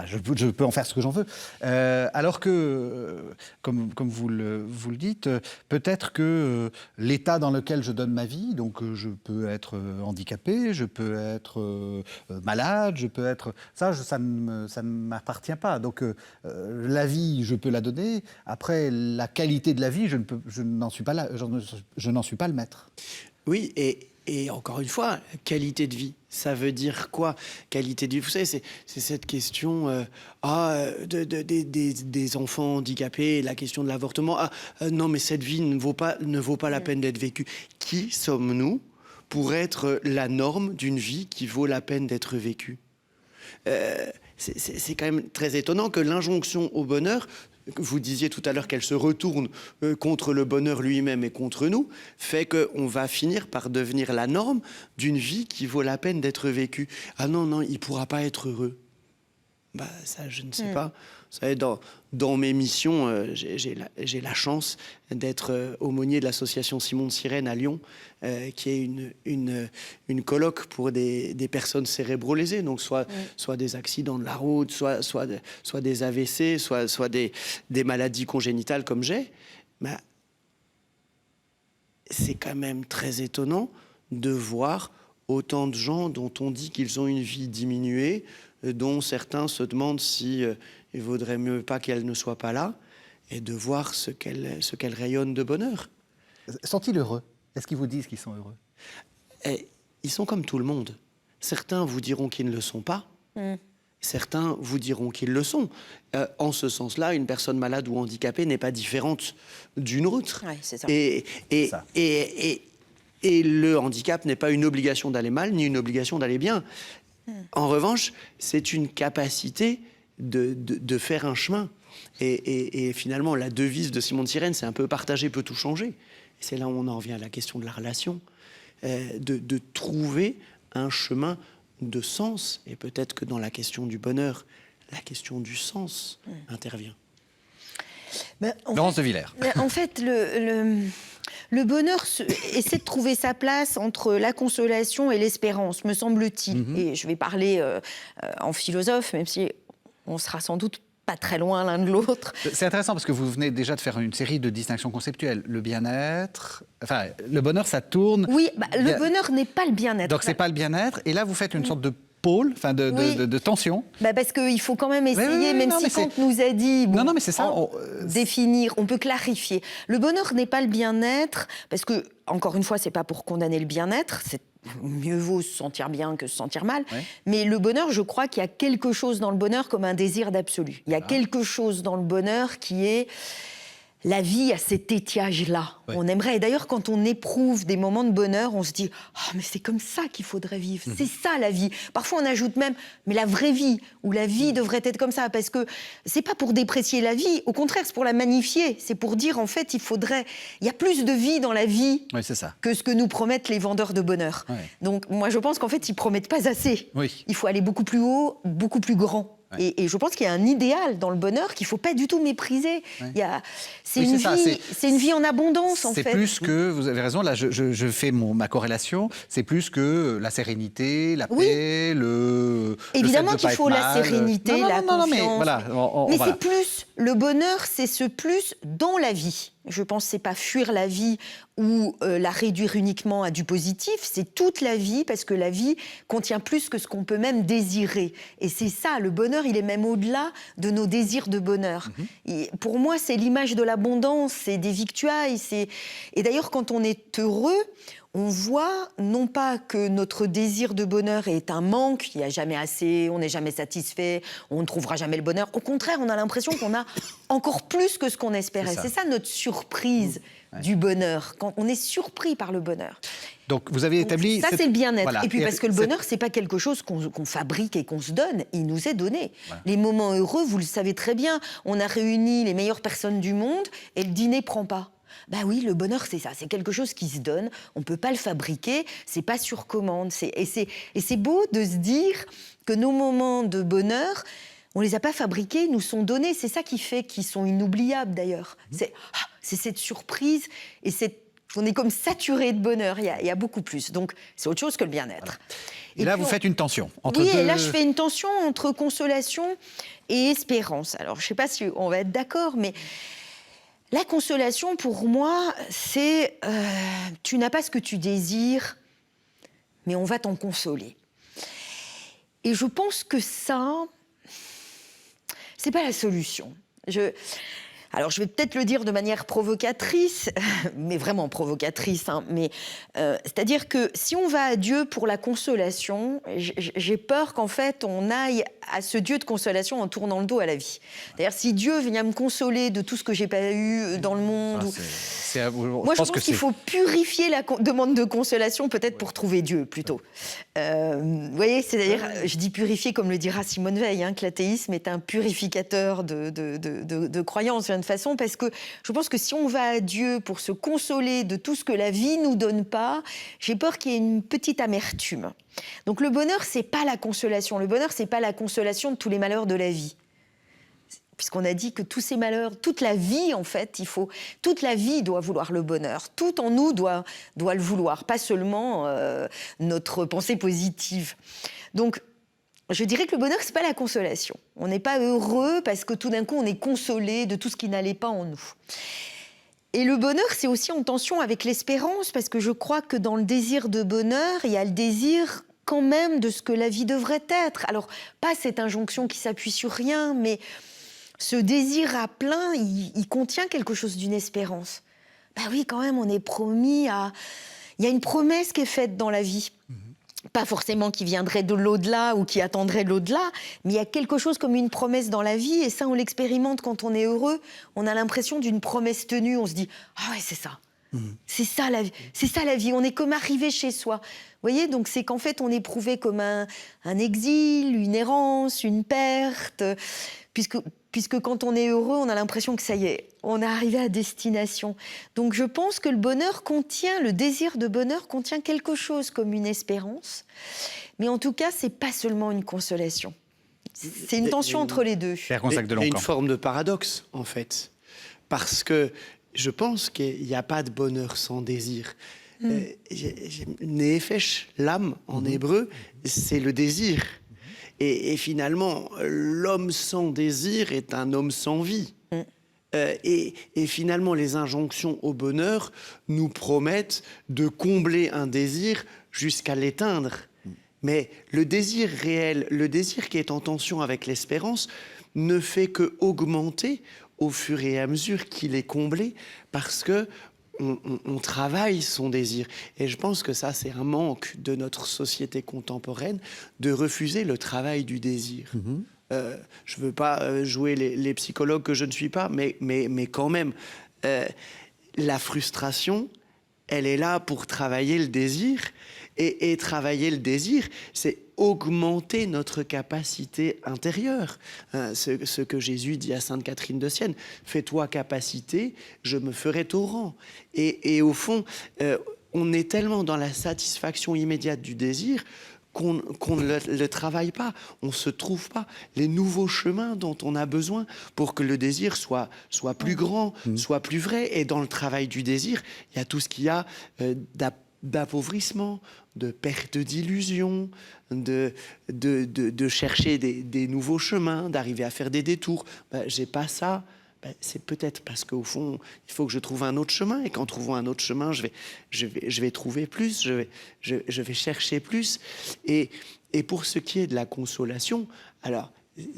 Speaker 1: je peux en faire ce que j'en veux. Alors que, comme vous le dites, peut-être que l'état dans lequel je donne ma vie, donc je peux être handicapé, je peux être malade, je peux être... Ça ne m'appartient pas. Donc la vie, je peux la donner. Après, la qualité de la vie, je n'en suis pas le maître.
Speaker 3: Oui, et encore une fois, qualité de vie, ça veut dire quoi? Qualité de vie, vous savez, c'est cette question des enfants handicapés, la question de l'avortement. Non, mais cette vie ne vaut pas la peine d'être vécue. Qui sommes-nous pour être la norme d'une vie qui vaut la peine d'être vécue? C'est quand même très étonnant que l'injonction au bonheur, vous disiez tout à l'heure qu'elle se retourne contre le bonheur lui-même et contre nous, fait qu'on va finir par devenir la norme d'une vie qui vaut la peine d'être vécue. Ah non, il ne pourra pas être heureux. Bah, ça, je ne sais pas. Vous savez, dans mes missions, j'ai la chance d'être aumônier de l'association Simon de Sirène à Lyon, qui est une colloque pour des personnes cérébro-lésées, donc soit des accidents de la route, soit des AVC, soit des maladies congénitales comme j'ai. Bah, c'est quand même très étonnant de voir autant de gens dont on dit qu'ils ont une vie diminuée, dont certains se demandent si il vaudrait mieux pas qu'elle ne soit pas là, et de voir ce qu'elle rayonne de bonheur.
Speaker 1: Sont-ils heureux? Est-ce qu'ils vous disent qu'ils sont heureux?
Speaker 3: Ils sont comme tout le monde. Certains vous diront qu'ils ne le sont pas. Certains vous diront qu'ils le sont. En ce sens-là, une personne malade ou handicapée n'est pas différente d'une autre.
Speaker 2: Ouais, c'est ça.
Speaker 3: Et le handicap n'est pas une obligation d'aller mal, ni une obligation d'aller bien. En revanche, c'est une capacité de faire un chemin. Et finalement, la devise de Simon de Sirène, c'est un peu « partager peut tout changer ». C'est là où on en revient à la question de la relation, de trouver un chemin de sens. Et peut-être que dans la question du bonheur, la question du sens intervient.
Speaker 1: Laurence de Villers.
Speaker 2: En fait, le bonheur essaie de trouver sa place entre la consolation et l'espérance, me semble-t-il. Et je vais parler en philosophe, même si on sera sans doute pas très loin l'un de l'autre.
Speaker 1: C'est intéressant parce que vous venez déjà de faire une série de distinctions conceptuelles. Le bien-être, enfin, le bonheur, ça tourne...
Speaker 2: Oui, le bonheur n'est pas le bien-être.
Speaker 1: Donc, c'est pas le bien-être. Et là, vous faites une sorte de pôle, enfin de tension.
Speaker 2: Parce qu'il faut quand même essayer, même si Kant nous a dit
Speaker 1: mais c'est ça,
Speaker 2: définir, on peut clarifier. Le bonheur n'est pas le bien-être, parce que, encore une fois, c'est pas pour condamner le bien-être, c'est mieux vaut se sentir bien que se sentir mal. Oui. Mais le bonheur, je crois qu'il y a quelque chose dans le bonheur comme un désir d'absolu. Il y a quelque chose dans le bonheur qui est la vie à cet étiage-là. Oui. On aimerait. Et d'ailleurs, quand on éprouve des moments de bonheur, on se dit « Ah, mais c'est comme ça qu'il faudrait vivre. C'est ça, la vie. » Parfois, on ajoute même « Mais la vraie vie, ou la vie devrait être comme ça. » Parce que c'est pas pour déprécier la vie. Au contraire, c'est pour la magnifier. C'est pour dire, en fait, il y a plus de vie dans la vie que ce que nous promettent les vendeurs de bonheur. Oui. Donc, moi, je pense qu'en fait, ils promettent pas assez. Oui. Il faut aller beaucoup plus haut, beaucoup plus grand. Ouais. Et je pense qu'il y a un idéal dans le bonheur qu'il ne faut pas du tout mépriser. Ouais. C'est une vie en abondance, en fait.
Speaker 1: C'est plus que, vous avez raison, là je fais ma corrélation, c'est plus que la sérénité, la paix,
Speaker 2: Évidemment qu'il faut la sérénité, la confiance.
Speaker 1: Mais voilà,
Speaker 2: mais c'est plus, le bonheur, c'est ce plus dans la vie. Je pense que c'est pas fuir la vie ou la réduire uniquement à du positif, c'est toute la vie, parce que la vie contient plus que ce qu'on peut même désirer. Et c'est ça, le bonheur, il est même au-delà de nos désirs de bonheur. Et pour moi, c'est l'image de l'abondance, c'est des victuailles. Et d'ailleurs, quand on est heureux, on voit non pas que notre désir de bonheur est un manque, il n'y a jamais assez, on n'est jamais satisfait, on ne trouvera jamais le bonheur. Au contraire, on a l'impression qu'on a encore plus que ce qu'on espérait. C'est ça notre surprise du bonheur, quand on est surpris par le bonheur.
Speaker 1: Donc vous avez établi...
Speaker 2: Ça, c'est le bien-être. Voilà. Et puis parce que le bonheur, c'est pas quelque chose qu'on fabrique et qu'on se donne, il nous est donné. Voilà. Les moments heureux, vous le savez très bien, on a réuni les meilleures personnes du monde et le dîner prend pas. Ben oui, le bonheur, c'est ça. C'est quelque chose qui se donne. On ne peut pas le fabriquer. C'est pas sur commande. Et c'est beau de se dire que nos moments de bonheur, on les a pas fabriqués, ils nous sont donnés. C'est ça qui fait qu'ils sont inoubliables, d'ailleurs. C'est cette surprise et on est comme saturé de bonheur. Il y a beaucoup plus. Donc, c'est autre chose que le bien-être. Voilà.
Speaker 1: Et là, vous faites une tension entre
Speaker 2: et là, je fais une tension entre consolation et espérance. Alors, je ne sais pas si on va être d'accord, mais... La consolation, pour moi, c'est tu n'as pas ce que tu désires, mais on va t'en consoler. Et je pense que ça, c'est pas la solution. Alors, je vais peut-être le dire de manière provocatrice, mais vraiment provocatrice, hein, mais c'est-à-dire que si on va à Dieu pour la consolation, j'ai peur qu'en fait, on aille à ce Dieu de consolation en tournant le dos à la vie. D'ailleurs, si Dieu vient me consoler de tout ce que j'ai pas eu dans le monde... Moi, je pense qu'il faut purifier la demande de consolation, peut-être pour trouver Dieu, plutôt. Vous voyez, c'est-à-dire, je dis purifier comme le dira Simone Veil, hein, que l'athéisme est un purificateur de croyances, d'une façon, parce que je pense que si on va à Dieu pour se consoler de tout ce que la vie nous donne pas, j'ai peur qu'il y ait une petite amertume. Donc le bonheur, c'est pas la consolation. Le bonheur, c'est pas la consolation de tous les malheurs de la vie. Puisqu'on a dit que tous ces malheurs, toute la vie, en fait, toute la vie doit vouloir le bonheur. Tout en nous doit le vouloir, pas seulement notre pensée positive. Donc, je dirais que le bonheur, c'est pas la consolation. On n'est pas heureux parce que tout d'un coup, on est consolé de tout ce qui n'allait pas en nous. Et le bonheur, c'est aussi en tension avec l'espérance, parce que je crois que dans le désir de bonheur, il y a le désir quand même de ce que la vie devrait être. Alors, pas cette injonction qui s'appuie sur rien, mais ce désir à plein, il contient quelque chose d'une espérance. Ben oui, quand même, on est promis à... Il y a une promesse qui est faite dans la vie. Pas forcément qui viendrait de l'au-delà ou qui attendrait de l'au-delà, mais il y a quelque chose comme une promesse dans la vie, et ça, on l'expérimente quand on est heureux. On a l'impression d'une promesse tenue. On se dit « Ah ouais, c'est ça. C'est ça la vie. C'est ça la vie. On est comme arrivé chez soi. » Vous voyez, donc c'est qu'en fait, on éprouvait comme un exil, une errance, une perte, puisque quand on est heureux, on a l'impression que ça y est, on est arrivé à destination. Donc je pense que le désir de bonheur contient quelque chose comme une espérance, mais en tout cas, c'est pas seulement une consolation. C'est une tension entre les deux.
Speaker 3: Il y a une forme de paradoxe, en fait, parce que je pense qu'il n'y a pas de bonheur sans désir. Nefesh, l'âme, en hébreu, c'est le désir. Et finalement, l'homme sans désir est un homme sans vie. Et finalement, les injonctions au bonheur nous promettent de combler un désir jusqu'à l'éteindre. Mais le désir réel, le désir qui est en tension avec l'espérance, ne fait qu'augmenter au fur et à mesure qu'il est comblé, parce que on travaille son désir. Et je pense que ça, c'est un manque de notre société contemporaine, de refuser le travail du désir. Je ne veux pas jouer les psychologues que je ne suis pas, mais quand même, la frustration, elle est là pour travailler le désir. Et travailler le désir, c'est augmenter notre capacité intérieure. Ce que Jésus dit à Sainte Catherine de Sienne, « Fais-toi capacité, je me ferai torrent ». Et au fond, on est tellement dans la satisfaction immédiate du désir qu'on ne le travaille pas, on ne se trouve pas les nouveaux chemins dont on a besoin pour que le désir soit plus grand, soit plus vrai. Et dans le travail du désir, il y a tout ce qu'il y a d'appauvrissement, de perte d'illusion, de chercher des nouveaux chemins, d'arriver à faire des détours. J'ai pas ça, c'est peut-être parce qu'au fond, il faut que je trouve un autre chemin. Et qu'en trouvant un autre chemin, je vais trouver plus, je vais chercher plus. Et pour ce qui est de la consolation, alors,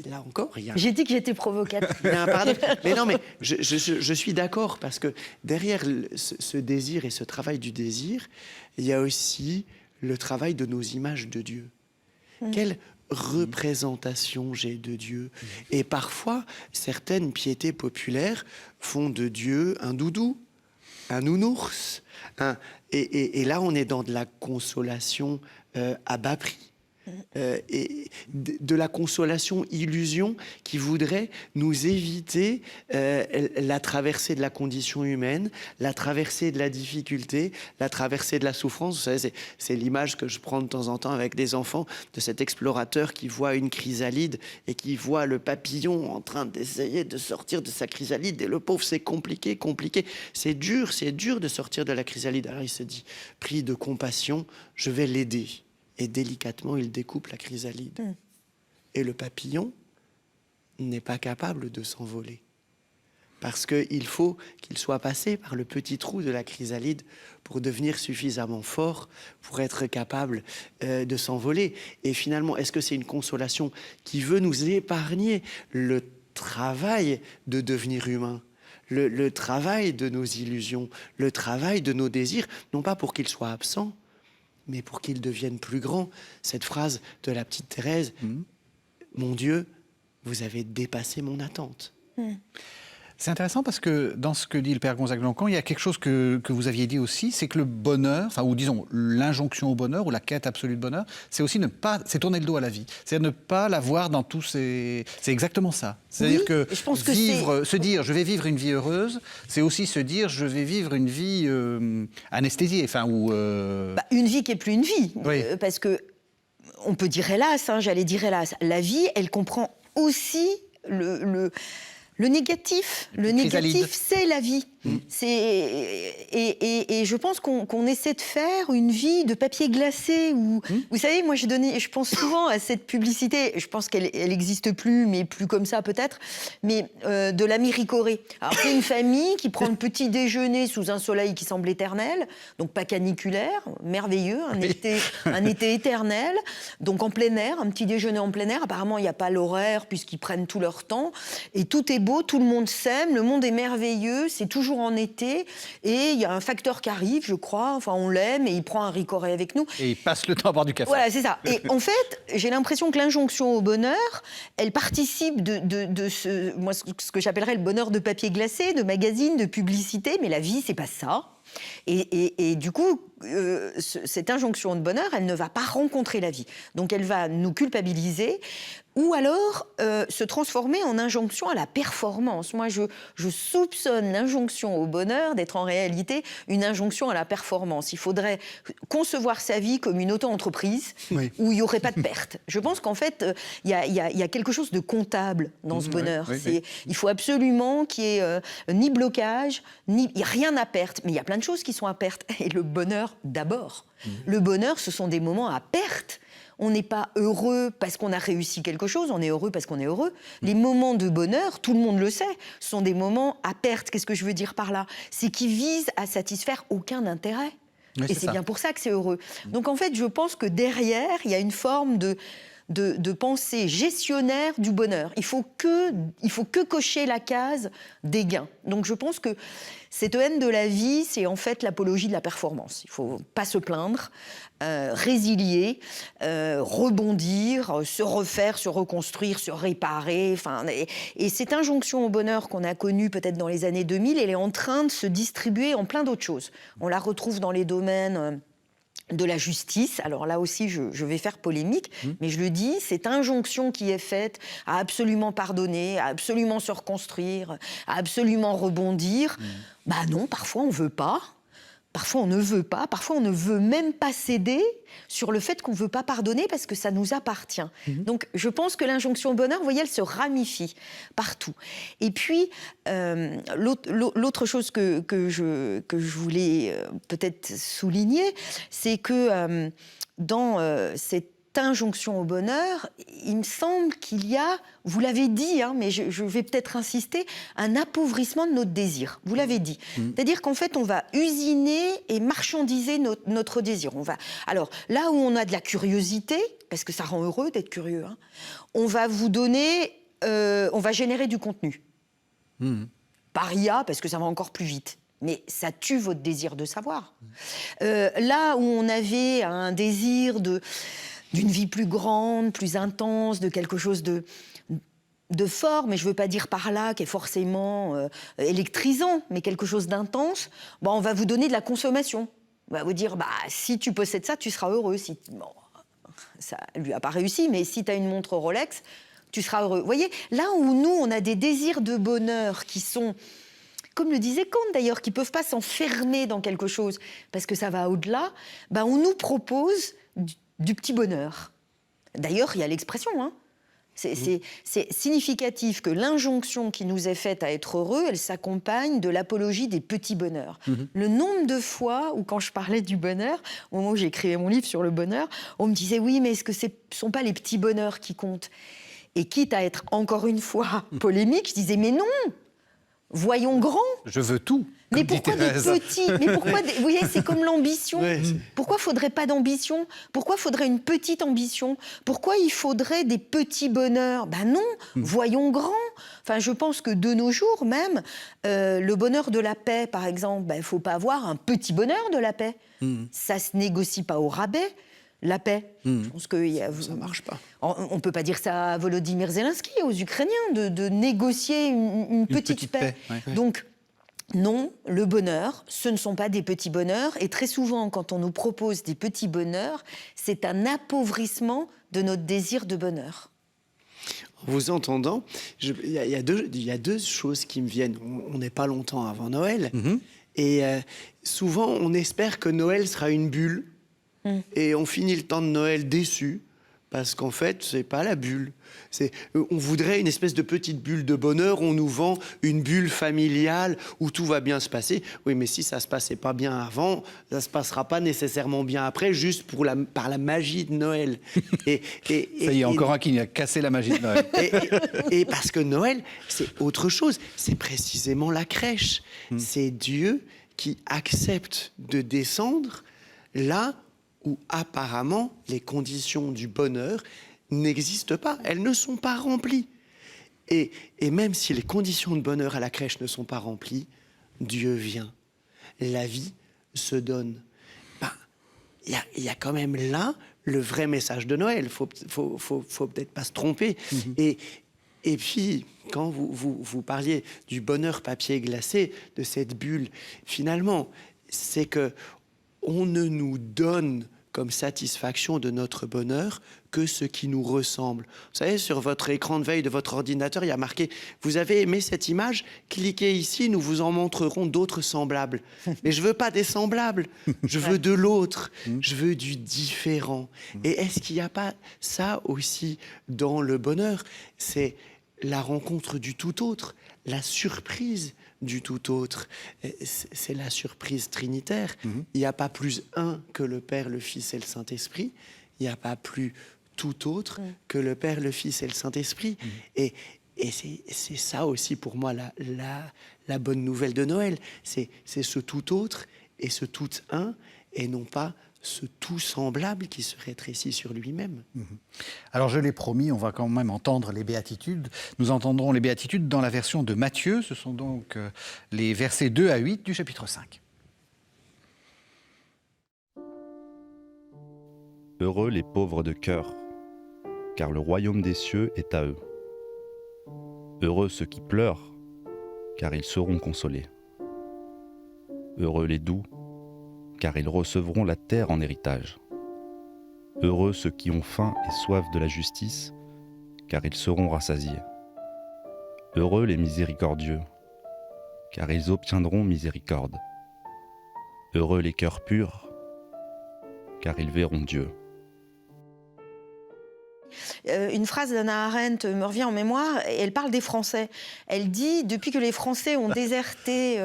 Speaker 3: là encore, il y a...
Speaker 2: J'ai dit que j'étais provocatrice.
Speaker 3: Pardon. Mais non, mais je suis d'accord, parce que derrière ce désir et ce travail du désir, il y a aussi le travail de nos images de Dieu. Quelle représentation j'ai de Dieu. Et parfois, certaines piétés populaires font de Dieu un doudou, un nounours. Et là, on est dans de la consolation à bas prix. Et de la consolation illusion qui voudrait nous éviter la traversée de la condition humaine, la traversée de la difficulté, la traversée de la souffrance. Vous savez, c'est l'image que je prends de temps en temps avec des enfants de cet explorateur qui voit une chrysalide et qui voit le papillon en train d'essayer de sortir de sa chrysalide, et le pauvre, c'est compliqué, c'est dur de sortir de la chrysalide. Alors il se dit, pris de compassion, je vais l'aider. Et délicatement, il découpe la chrysalide. Et le papillon n'est pas capable de s'envoler. Parce qu'il faut qu'il soit passé par le petit trou de la chrysalide pour devenir suffisamment fort pour être capable de s'envoler. Et finalement, est-ce que c'est une consolation qui veut nous épargner le travail de devenir humain ? Le travail de nos illusions, le travail de nos désirs, non pas pour qu'ils soient absents, mais pour qu'ils deviennent plus grands. Cette phrase de la petite Thérèse, mon Dieu, vous avez dépassé mon attente.
Speaker 1: C'est intéressant parce que dans ce que dit le père Gonzague de Lancamp, il y a quelque chose que vous aviez dit aussi, c'est que le bonheur, ou disons l'injonction au bonheur ou la quête absolue de bonheur, c'est aussi c'est tourner le dos à la vie. C'est ne pas la voir dans tous ses... C'est exactement ça. C'est-à-dire que, se dire je vais vivre une vie heureuse, c'est aussi se dire je vais vivre une vie anesthésiée.
Speaker 2: Une vie qui n'est plus une vie.
Speaker 1: Oui.
Speaker 2: Parce que, on peut dire hélas, j'allais dire hélas, la vie, elle comprend aussi le négatif. Le négatif, c'est la vie. Et je pense qu'on essaie de faire une vie de papier glacé. Vous savez, moi, je pense souvent à cette publicité, je pense qu'elle n'existe plus, mais plus comme ça peut-être, mais de l'ami Ricoré. Alors, c'est une famille qui prend le petit déjeuner sous un soleil qui semble éternel, donc pas caniculaire, merveilleux, un été éternel, donc en plein air, un petit déjeuner en plein air. Apparemment, il n'y a pas l'horaire, puisqu'ils prennent tout leur temps, et tout est beau, tout le monde s'aime, le monde est merveilleux, c'est toujours en été, et il y a un facteur qui arrive, je crois, enfin on l'aime, et il prend un Ricoré avec nous.
Speaker 1: Et il passe le temps à boire du café.
Speaker 2: Voilà, c'est ça. Et en fait, j'ai l'impression que l'injonction au bonheur, elle participe de ce que j'appellerais le bonheur de papier glacé, de magazine, de publicité, mais la vie, c'est pas ça. Et du coup, cette injonction de bonheur, elle ne va pas rencontrer la vie. Donc elle va nous culpabiliser, ou alors se transformer en injonction à la performance. Moi, je soupçonne l'injonction au bonheur d'être en réalité une injonction à la performance. Il faudrait concevoir sa vie comme une auto-entreprise où il n'y aurait pas de perte. Je pense qu'en fait, il y a quelque chose de comptable dans ce bonheur. Il faut absolument qu'il n'y ait ni blocage, il n'y a rien à perte. Mais il y a plein de choses qui sont à perte. Et le bonheur, d'abord. Le bonheur, ce sont des moments à perte. On n'est pas heureux parce qu'on a réussi quelque chose, on est heureux parce qu'on est heureux. Les moments de bonheur, tout le monde le sait, sont des moments à perte. Qu'est-ce que je veux dire par là ? C'est qu'ils visent à satisfaire aucun intérêt. Et c'est bien pour ça que c'est heureux. Donc en fait, je pense que derrière, il y a une forme de pensée gestionnaire du bonheur. Il faut que cocher la case des gains. Donc je pense que cette haine de la vie, c'est en fait l'apologie de la performance. Il ne faut pas se plaindre, résilier, rebondir, se refaire, se reconstruire, se réparer. Et cette injonction au bonheur qu'on a connue peut-être dans les années 2000, elle est en train de se distribuer en plein d'autres choses. On la retrouve dans les domaines de la justice. Alors là aussi, je vais faire polémique, mais je le dis, cette injonction qui est faite à absolument pardonner, à absolument se reconstruire, à absolument rebondir, non, parfois on ne veut pas. Parfois, on ne veut pas. Parfois, on ne veut même pas céder sur le fait qu'on ne veut pas pardonner parce que ça nous appartient. Donc, je pense que l'injonction au bonheur, vous voyez, elle se ramifie partout. Et puis, l'autre chose que je voulais peut-être souligner, c'est que dans cette cette injonction au bonheur, il me semble qu'il y a, vous l'avez dit, mais je vais peut-être insister, un appauvrissement de notre désir. Vous l'avez dit. C'est-à-dire qu'en fait, on va usiner et marchandiser notre désir. Alors, là où on a de la curiosité, parce que ça rend heureux d'être curieux, on va vous donner, on va générer du contenu. Par IA, parce que ça va encore plus vite. Mais ça tue votre désir de savoir. Là où on avait un désir d'une vie plus grande, plus intense, de quelque chose de fort, mais je ne veux pas dire par là qui est forcément électrisant, mais quelque chose d'intense, on va vous donner de la consommation. On va vous dire, si tu possèdes ça, tu seras heureux. Ça ne lui a pas réussi, mais si tu as une montre Rolex, tu seras heureux. Vous voyez, là où nous, on a des désirs de bonheur qui sont, comme le disait Kant d'ailleurs, qui ne peuvent pas s'enfermer dans quelque chose, parce que ça va au-delà, on nous propose du petit bonheur. D'ailleurs, il y a l'expression, C'est significatif que l'injonction qui nous est faite à être heureux, elle s'accompagne de l'apologie des petits bonheurs. Le nombre de fois où, quand je parlais du bonheur, au moment où j'écrivais mon livre sur le bonheur, on me disait « oui, mais est-ce que ce ne sont pas les petits bonheurs qui comptent ?» Et quitte à être encore une fois polémique, je disais « mais non, voyons grand !»
Speaker 1: Je veux tout.
Speaker 2: Mais pourquoi des petits ? Mais pourquoi vous voyez, c'est comme l'ambition. Pourquoi il ne faudrait pas d'ambition ? Pourquoi il faudrait une petite ambition ? Pourquoi il faudrait des petits bonheurs ? Non, voyons grand. Enfin, je pense que de nos jours même, le bonheur de la paix, par exemple, il ne faut pas avoir un petit bonheur de la paix. Ça ne se négocie pas au rabais. La paix. Je pense que
Speaker 3: ça ne marche pas.
Speaker 2: On ne peut pas dire ça à Volodymyr Zelensky, aux Ukrainiens, de négocier une petite paix. Donc, non, le bonheur, ce ne sont pas des petits bonheurs. Et très souvent, quand on nous propose des petits bonheurs, c'est un appauvrissement de notre désir de bonheur.
Speaker 3: En vous entendant, il y a deux choses qui me viennent. On n'est pas longtemps avant Noël. Et souvent, on espère que Noël sera une bulle. Et on finit le temps de Noël déçu, parce qu'en fait, c'est pas la bulle. On voudrait une espèce de petite bulle de bonheur. On nous vend une bulle familiale où tout va bien se passer. Oui, mais si ça se passait pas bien avant, ça se passera pas nécessairement bien après, juste par la magie de Noël.
Speaker 1: Ça y est, encore un qui a cassé la magie de Noël.
Speaker 3: Et parce que Noël, c'est autre chose. C'est précisément la crèche. C'est Dieu qui accepte de descendre là où apparemment les conditions du bonheur n'existent pas, elles ne sont pas remplies. Et même si les conditions de bonheur à la crèche ne sont pas remplies, Dieu vient. La vie se donne. Il y a quand même là le vrai message de Noël. Faut peut-être pas se tromper. Et puis, quand vous parliez du bonheur papier glacé, de cette bulle, finalement, c'est que on ne nous donne comme satisfaction de notre bonheur que ce qui nous ressemble. Vous savez, sur votre écran de veille de votre ordinateur, il y a marqué « Vous avez aimé cette image ? Cliquez ici, nous vous en montrerons d'autres semblables. » Mais je veux pas des semblables, je veux de l'autre, je veux du différent. Et est-ce qu'il n'y a pas ça aussi dans le bonheur ? C'est la rencontre du tout autre, la surprise du tout autre. C'est la surprise trinitaire. Il n'y a pas plus un que le Père, le Fils et le Saint-Esprit. Il n'y a pas plus tout autre que le Père, le Fils et le Saint-Esprit. Et c'est ça aussi pour moi la bonne nouvelle de Noël. C'est ce tout autre et ce tout un, et non pas ce tout semblable qui se rétrécit sur lui-même.
Speaker 1: Alors je l'ai promis, on va quand même entendre les béatitudes. Nous entendrons les béatitudes dans la version de Matthieu. Ce sont donc les versets 2 à 8 du chapitre 5.
Speaker 4: Heureux les pauvres de cœur, car le royaume des cieux est à eux. Heureux ceux qui pleurent, car ils seront consolés. Heureux les doux, car ils recevront la terre en héritage. Heureux ceux qui ont faim et soif de la justice, car ils seront rassasiés. Heureux les miséricordieux, car ils obtiendront miséricorde. Heureux les cœurs purs, car ils verront Dieu.
Speaker 2: une phrase d'Hannah Arendt me revient en mémoire, et elle parle des Français. Elle dit, depuis que les Français ont déserté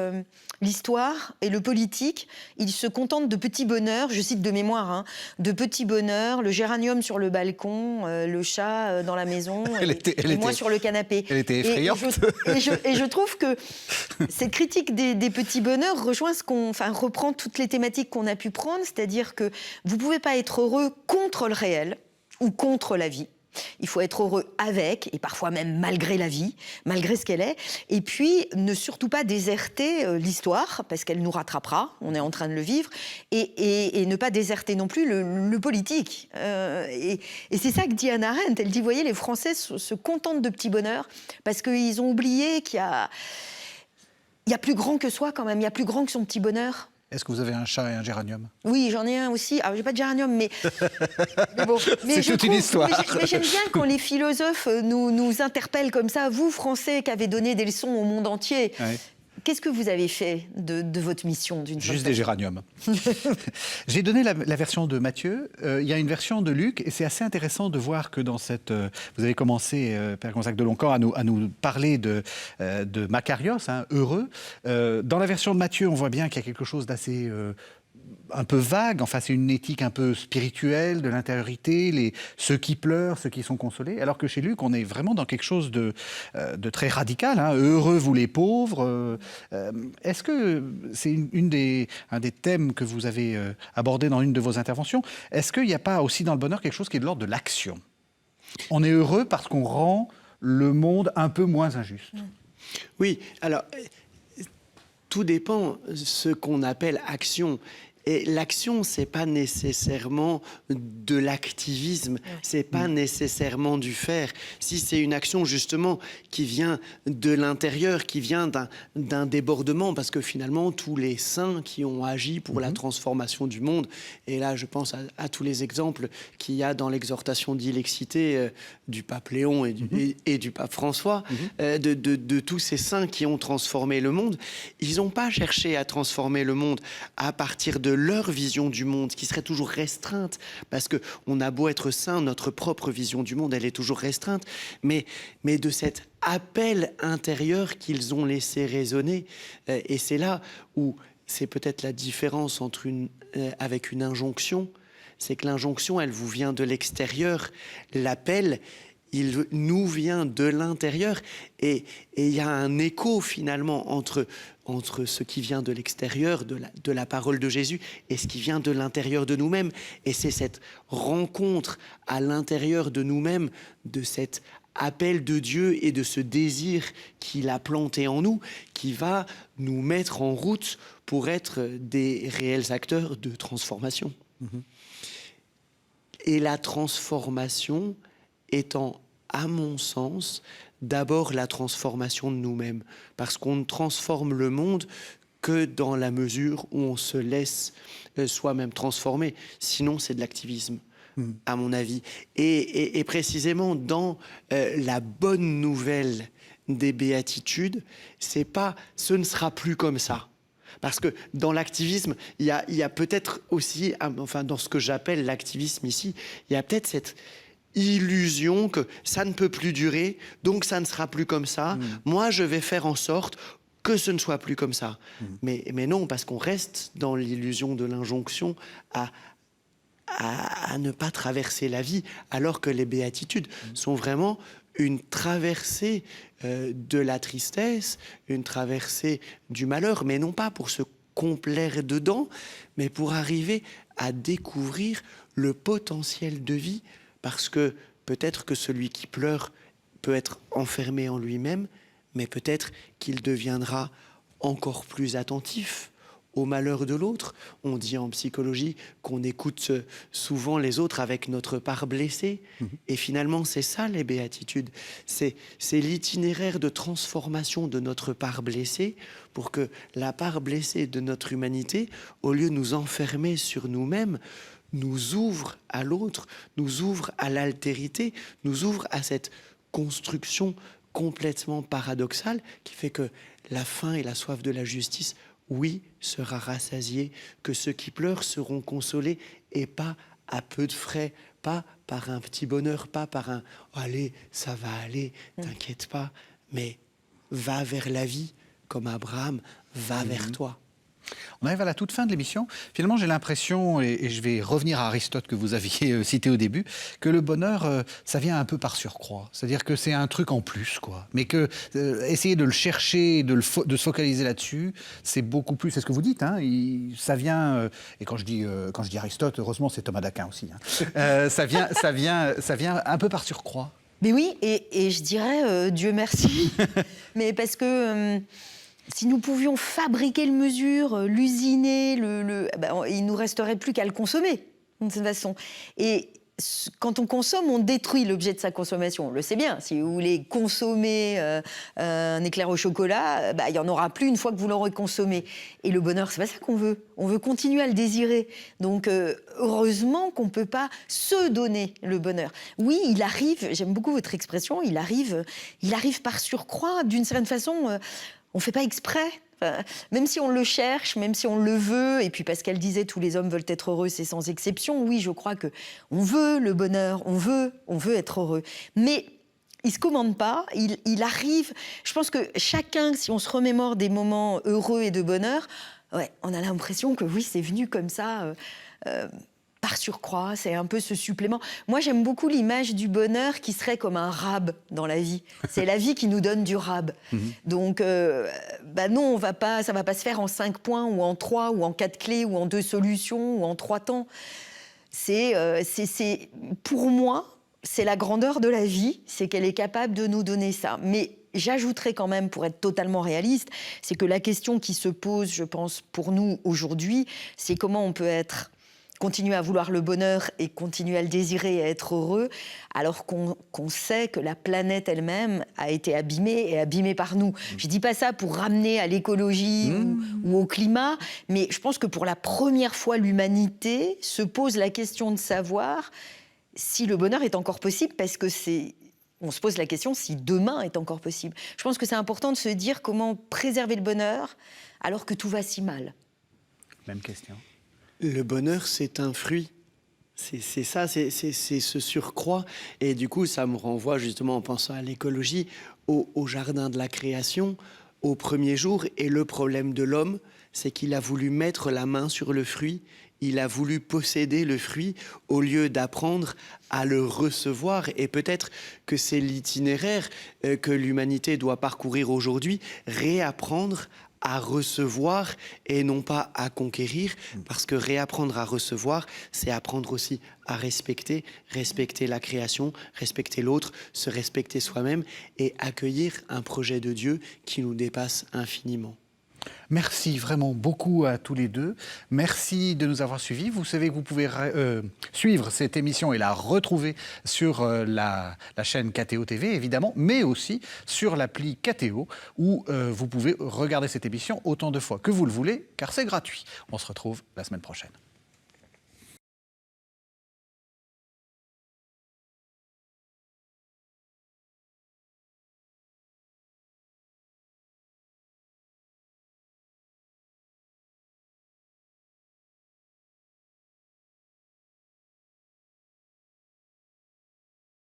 Speaker 2: l'histoire et le politique, ils se contentent de petits bonheurs, je cite de mémoire, hein, de petits bonheurs, le géranium sur le balcon, le chat dans la maison, et moi sur le canapé.
Speaker 1: Elle était effrayante.
Speaker 2: Et je trouve que cette critique des petits bonheurs rejoint reprend toutes les thématiques qu'on a pu prendre, c'est-à-dire que vous ne pouvez pas être heureux contre le réel ou contre la vie. Il faut être heureux avec, et parfois même malgré la vie, malgré ce qu'elle est. Et puis, ne surtout pas déserter l'histoire, parce qu'elle nous rattrapera, on est en train de le vivre, et ne pas déserter non plus le politique. Et c'est ça que dit Hannah Arendt. Elle dit, vous voyez, les Français se contentent de petits bonheurs, parce qu'ils ont oublié qu'il y a plus grand que soi quand même, il y a plus grand que son petit bonheur.
Speaker 1: Est-ce que vous avez un chat et un géranium?
Speaker 2: Oui, j'en ai un aussi. Alors, j'ai pas de géranium, mais bon.
Speaker 1: C'est toute une histoire.
Speaker 2: Mais j'aime bien quand les philosophes nous interpellent comme ça. Vous, Français, qui avez donné des leçons au monde entier, ouais. Qu'est-ce que vous avez fait de votre mission d'une
Speaker 1: Juste des géraniums. J'ai donné la version de Matthieu. Il y a une version de Luc, et c'est assez intéressant de voir que dans cette... vous avez commencé, Père Gonzague de Loncan, à nous parler de Makarios, hein, heureux. Dans la version de Matthieu, on voit bien qu'il y a quelque chose d'assez... un peu vague, enfin c'est une éthique un peu spirituelle de l'intériorité, ceux qui pleurent, ceux qui sont consolés, alors que chez Luc on est vraiment dans quelque chose de très radical, hein. Heureux vous les pauvres. Est-ce que c'est un des thèmes que vous avez abordé dans une de vos interventions? Est-ce qu'il n'y a pas aussi dans le bonheur quelque chose qui est de l'ordre de l'action? On est heureux parce qu'on rend le monde un peu moins injuste.
Speaker 3: Oui, alors tout dépend ce qu'on appelle action. Et l'action, c'est pas nécessairement de l'activisme, c'est pas nécessairement du faire. Si c'est une action justement qui vient de l'intérieur, qui vient d'un débordement, parce que finalement tous les saints qui ont agi pour la transformation du monde, et là je pense à tous les exemples qu'il y a dans l'exhortation d'Ilexité du pape Léon et du pape François, de tous ces saints qui ont transformé le monde, ils n'ont pas cherché à transformer le monde à partir de leur vision du monde, qui serait toujours restreinte, parce qu'on a beau être saint, notre propre vision du monde, elle est toujours restreinte, mais de cet appel intérieur qu'ils ont laissé résonner. Et c'est là où c'est peut-être la différence entre avec une injonction, c'est que l'injonction, elle vous vient de l'extérieur, l'appel, il nous vient de l'intérieur, et il y a un écho finalement entre ce qui vient de l'extérieur, de la parole de Jésus, et ce qui vient de l'intérieur de nous-mêmes. Et c'est cette rencontre à l'intérieur de nous-mêmes, de cet appel de Dieu et de ce désir qu'il a planté en nous, qui va nous mettre en route pour être des réels acteurs de transformation. Et la transformation étant, à mon sens, d'abord la transformation de nous-mêmes, parce qu'on ne transforme le monde que dans la mesure où on se laisse soi-même transformer. Sinon, c'est de l'activisme, à mon avis. Et précisément dans la bonne nouvelle des béatitudes, c'est pas « ce ne sera plus comme ça ». Parce que dans l'activisme, il y a peut-être aussi, enfin dans ce que j'appelle l'activisme ici, il y a peut-être cette illusion que ça ne peut plus durer, donc ça ne sera plus comme ça. Moi, je vais faire en sorte que ce ne soit plus comme ça. Mais non, parce qu'on reste dans l'illusion de l'injonction à ne pas traverser la vie, alors que les béatitudes sont vraiment une traversée de la tristesse, une traversée du malheur, mais non pas pour se complaire dedans, mais pour arriver à découvrir le potentiel de vie, parce que peut-être que celui qui pleure peut être enfermé en lui-même, mais peut-être qu'il deviendra encore plus attentif au malheur de l'autre. On dit en psychologie qu'on écoute souvent les autres avec notre part blessée. Et finalement, c'est ça les béatitudes. C'est l'itinéraire de transformation de notre part blessée pour que la part blessée de notre humanité, au lieu de nous enfermer sur nous-mêmes, nous ouvre à l'autre, nous ouvre à l'altérité, nous ouvre à cette construction complètement paradoxale qui fait que la faim et la soif de la justice, oui, sera rassasiée, que ceux qui pleurent seront consolés et pas à peu de frais, pas par un petit bonheur, pas par un « allez, ça va aller, t'inquiète pas », mais va vers la vie, comme Abraham, va vers toi.
Speaker 1: On arrive à la toute fin de l'émission. Finalement, j'ai l'impression, et je vais revenir à Aristote que vous aviez cité au début, que le bonheur, ça vient un peu par surcroît. C'est-à-dire que c'est un truc en plus, quoi. Mais que essayer de le chercher, de se focaliser là-dessus, c'est beaucoup plus. C'est ce que vous dites, hein. Ça vient. Et quand je dis Aristote, heureusement, c'est Thomas d'Aquin aussi. Hein. Ça vient un peu par surcroît.
Speaker 2: Mais oui, et je dirais Dieu merci. Mais parce que. Si nous pouvions fabriquer le mesure, l'usiner, il ne nous resterait plus qu'à le consommer, de toute façon. Et quand on consomme, on détruit l'objet de sa consommation. On le sait bien, si vous voulez consommer un éclair au chocolat, il n'y en aura plus une fois que vous l'aurez consommé. Et le bonheur, c'est pas ça qu'on veut. On veut continuer à le désirer. Donc, heureusement qu'on ne peut pas se donner le bonheur. Oui, il arrive, j'aime beaucoup votre expression, il arrive par surcroît, d'une certaine façon... on ne fait pas exprès, même si on le cherche, même si on le veut, et puis Pascal disait tous les hommes veulent être heureux, c'est sans exception. Oui, je crois qu'on veut le bonheur, on veut être heureux. Mais il ne se commande pas, il arrive. Je pense que chacun, si on se remémore des moments heureux et de bonheur, on a l'impression que oui, c'est venu comme ça... par surcroît, c'est un peu ce supplément. Moi, j'aime beaucoup l'image du bonheur qui serait comme un rab dans la vie. C'est la vie qui nous donne du rab. Donc, non, ça va pas se faire en 5 points, ou en 3, ou en 4 clés, ou en 2 solutions, ou en 3 temps. Pour moi, c'est la grandeur de la vie, c'est qu'elle est capable de nous donner ça. Mais j'ajouterais quand même, pour être totalement réaliste, c'est que la question qui se pose, je pense, pour nous aujourd'hui, c'est comment on peut continuer à vouloir le bonheur et continuer à le désirer et à être heureux, alors qu'on sait que la planète elle-même a été abîmée par nous. Je ne dis pas ça pour ramener à l'écologie ou au climat, mais je pense que pour la première fois, l'humanité se pose la question de savoir si le bonheur est encore possible, parce que on se pose la question si demain est encore possible. Je pense que c'est important de se dire comment préserver le bonheur alors que tout va si mal.
Speaker 1: Même question.
Speaker 3: Le bonheur, c'est un fruit. C'est ça, c'est ce surcroît. Et du coup, ça me renvoie justement, en pensant à l'écologie, au jardin de la création, au premier jour. Et le problème de l'homme, c'est qu'il a voulu mettre la main sur le fruit. Il a voulu posséder le fruit au lieu d'apprendre à le recevoir. Et peut-être que c'est l'itinéraire que l'humanité doit parcourir aujourd'hui, réapprendre à recevoir et non pas à conquérir, parce que réapprendre à recevoir, c'est apprendre aussi à respecter la création, respecter l'autre, se respecter soi-même et accueillir un projet de Dieu qui nous dépasse infiniment.
Speaker 1: Merci vraiment beaucoup à tous les deux. Merci de nous avoir suivis. Vous savez que vous pouvez suivre cette émission et la retrouver sur la chaîne KTO TV, évidemment, mais aussi sur l'appli KTO, où vous pouvez regarder cette émission autant de fois que vous le voulez, car c'est gratuit. On se retrouve la semaine prochaine.